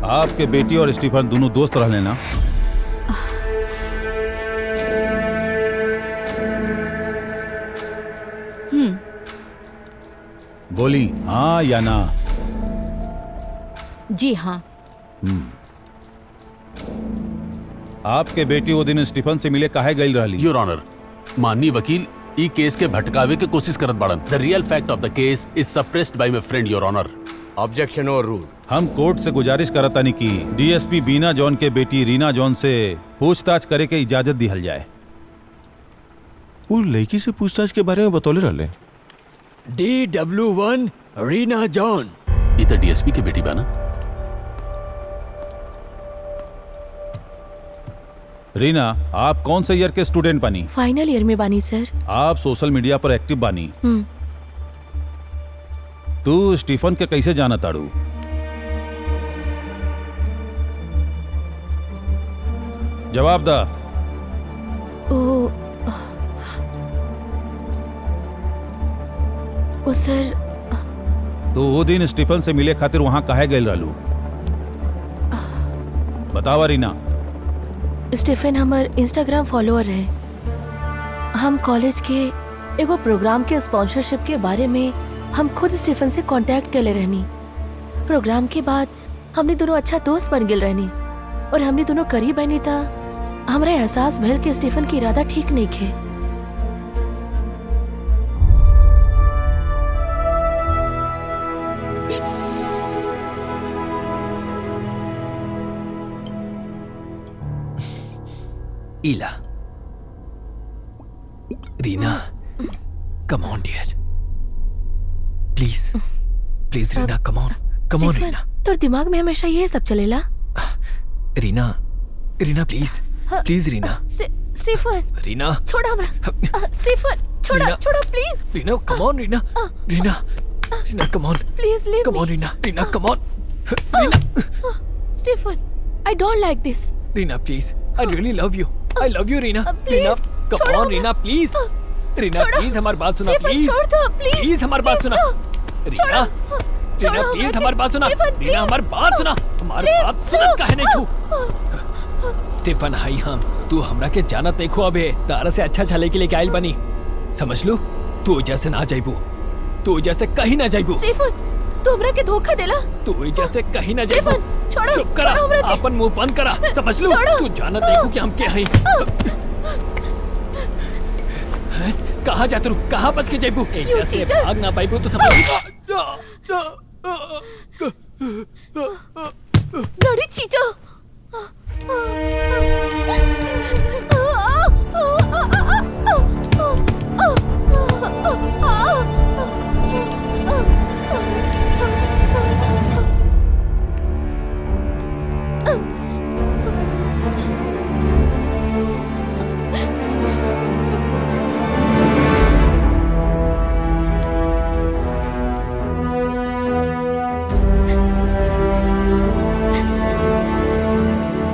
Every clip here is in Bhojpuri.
आपके बेटी और स्टीफन दोनों दोस्त रहने ना? बोली हाँ या ना? जी हाँ। आपके बेटी वो दिन स्टीफन से मिले काहे गई रही? योर ऑनर, माननीय वकील ई केस के भटकावे के कोशिश करत बाड़न। The real fact of the case is suppressed by my friend your honour. Objection overruled. हम कोर्ट से गुजारिश करतानी कि डीएसपी बीना जॉन के बेटी रीना जॉन से पूछताछ करे के इजाजत दिहल जाए। वो लड़की से पूछताछ के बारे में बतौले रहले। DW1 Reena John. ये तो डीएसपी के बेटी बाना। रीना, आप कौन से ईयर के स्टूडेंट बानी? फाइनल ईयर में बानी सर। आप सोशल मीडिया पर एक्टिव बानी। तू स्टीफन के कैसे जाना ताड़ू? जवाब दा। ओ सर। तो वो दिन स्टीफन से मिले खातिर वहां काहे गए रहलू? बतावा रीना। स्टीफन हमार इंस्टाग्राम फॉलोअर है। हम कॉलेज के एगो प्रोग्राम के स्पॉन्सरशिप के बारे में हम खुद स्टीफन से कांटेक्ट कर ले रहनी। प्रोग्राम के बाद हमने दोनों अच्छा दोस्त बन गए रहनी और हमने दोनों करीब बनी था। हमरा एहसास भइल कि स्टीफन की इरादा ठीक नहीं थे। इला Reena, come on dear, please please Reena, come on Reena. तोर दिमाग में हमेशा ये सब चलेला? Reena Reena please please Reena. Stephen Reena छोड़ा हमरा। स्टीफन छोड़ा please. Reena come on Reena. Reena Reena come on please leave come on Reena. Reena come on Reena. Stephen I don't like this. Reena please, I really love you. I love you Reena. Reena come on Reena please. Reena please हमारी बात सुना प्लीज। प्लीज हमारी बात सुना रीना। रीना प्लीज हमारी बात सुना। रीना हमारी बात सुना। हमारी बात सुना काहे नहीं तू? स्टीफन हाई हम तू हमरा के जानत नहीं खो। अबे तारा से अच्छा छले के लिए आइल बनी, समझ लो। तू जैसे ना जाइबू, तू जैसे कहीं ना जाइबू। स्टीफन तू हमरा के धोखा देला। तू जैसे कहीं ना जाइबू। छोड़ो, चुप करा, अपन मुंह बंद करा, समझ लो। तू जानत नहीं खो कि हम के हई। कहाँ जाते रू? कहाँ बच के जाइबू? जैसे भाग ना पाइबू तो समझ लड़ी चीचा।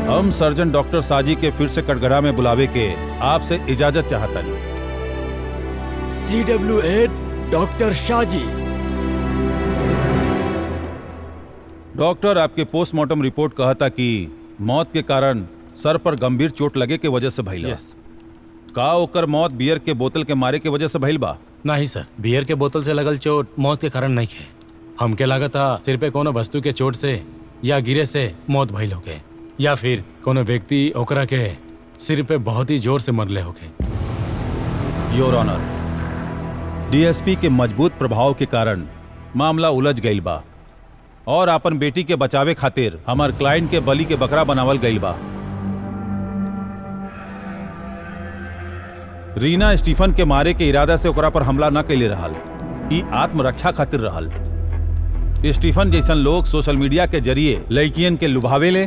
हम सर्जन डॉक्टर साजी के फिर से कटघरा में बुलावे के आपसे इजाजत चाहता नहीं। CW8 doctor Shaji. डॉक्टर, आपके पोस्टमार्टम रिपोर्ट कहता कि मौत के कारण सर पर गंभीर चोट लगे के वजह से भइल। का ओकर मौत बियर के बोतल के मारे के वजह से भइल बा? नहीं सर, बियर के बोतल से लगल चोट मौत के कारण नहीं है। हमके लागता सिर पे कोनो वस्तु के चोट से या गिरे से मौत भइल होके, या फिर कोनो व्यक्ति ओकरा के सिर पे बहुत ही जोर से मरले होके। योर ऑनर, डीएसपी के मजबूत प्रभाव के कारण मामला उलझ गईल बा और अपन बेटी के बचावे खातिर हमार क्लाइंट के बलि के बकरा बनावल गईल बा। रीना स्टीफन के मारे के इरादा से ओकरा पर हमला न कैले रहल, ई आत्मरक्षा खातिर रहल। स्टीफन जैसन लोग सोशल मीडिया के जरिए लड़कियन के लुभावेले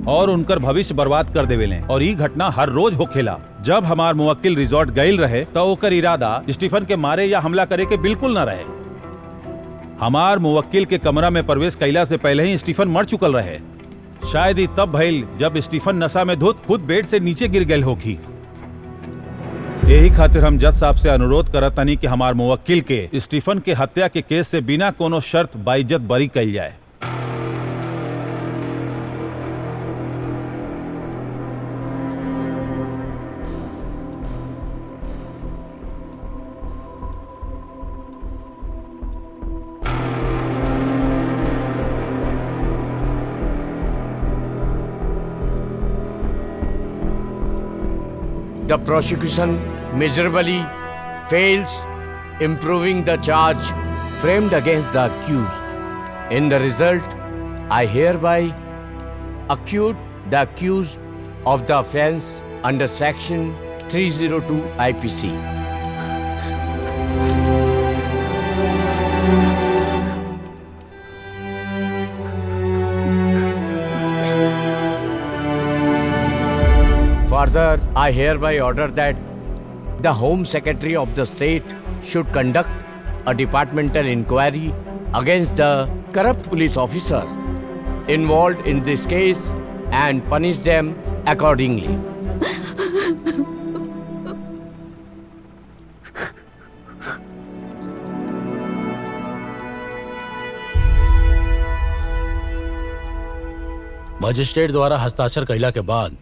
और उनकर भविष्य बर्बाद कर देवेले, और ई घटना हर रोज होखेला। जब हमार मुवक्किल रिजॉर्ट गईल रहे तो ओकर इरादा स्टीफन के मारे या हमला करे के बिल्कुल न रहे। हमार मुवक्किल के कमरा में प्रवेश कैला से पहले ही स्टीफन मर चुकल रहे। शायद ही तब भइल जब स्टीफन नशा में धुत खुद बेड से नीचे गिर गए होगी। यही खातिर हम जज साहब से अनुरोध करतानी कि हमार मुवक्किल के स्टीफन के हत्या के केस से बिना कोनो शर्त बाइज्जत बरी कैल जाए। the prosecution miserably fails improving the charge framed against the accused. In the result, I hereby acquit the accused of the offense under Section 302 IPC. Further, I hereby order that the Home Secretary of the state should conduct a departmental inquiry against the corrupt police officer involved in this case and punish them accordingly. Magistrate द्वारा हस्ताक्षर कैला के बाद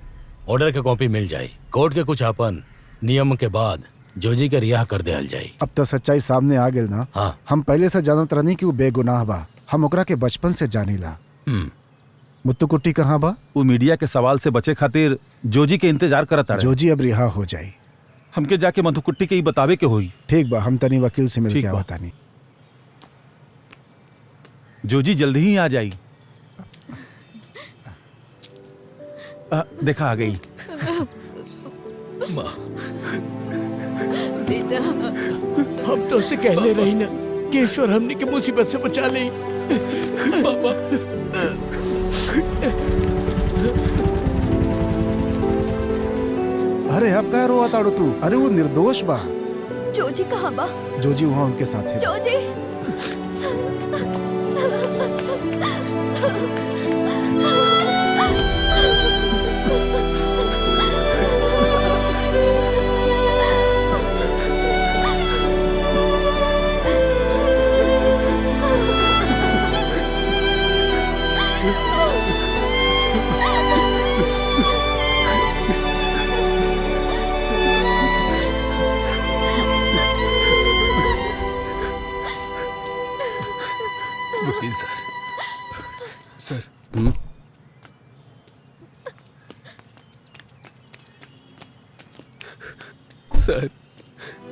ऑर्डर के कॉपी मिल जाए। कोर्ट के कुछ अपन नियम के बाद जोजी के रिहा कर देहल जाए। अब तो सच्चाई सामने आ गेल ना। हाँ। हम पहले से जानत रहनी कि वो बेगुनाह बा। हम ओकरा के बचपन से जानीला। मुत्तू कुट्टी कहाँ बा? वो मीडिया के सवाल से बचे खातिर जोजी के इंतजार करत ताड़े। जोजी अब रिहा हो जाई। हमके जाके मधुकुट्टी के ही बतावे के होई। ठीक बा, हम तनी वकील से मिल ठीक के बा। बतानी। जोजी जल्दी ही आ जाई। देखा आ गई। बेटा, हम तो उसे कहले रही ना कि ईश्वर हमने के मुसीबत से बचा ले। पापा अरे अब कह रोआ ताड़ो तू? अरे वो निर्दोष बा। जोजी कहाँ बा? जोजी वहाँ उनके साथ है। जोजी वकील सर, सर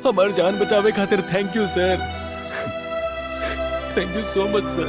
हमार जान बचावे खातिर thank you sir. Thank you so much sir.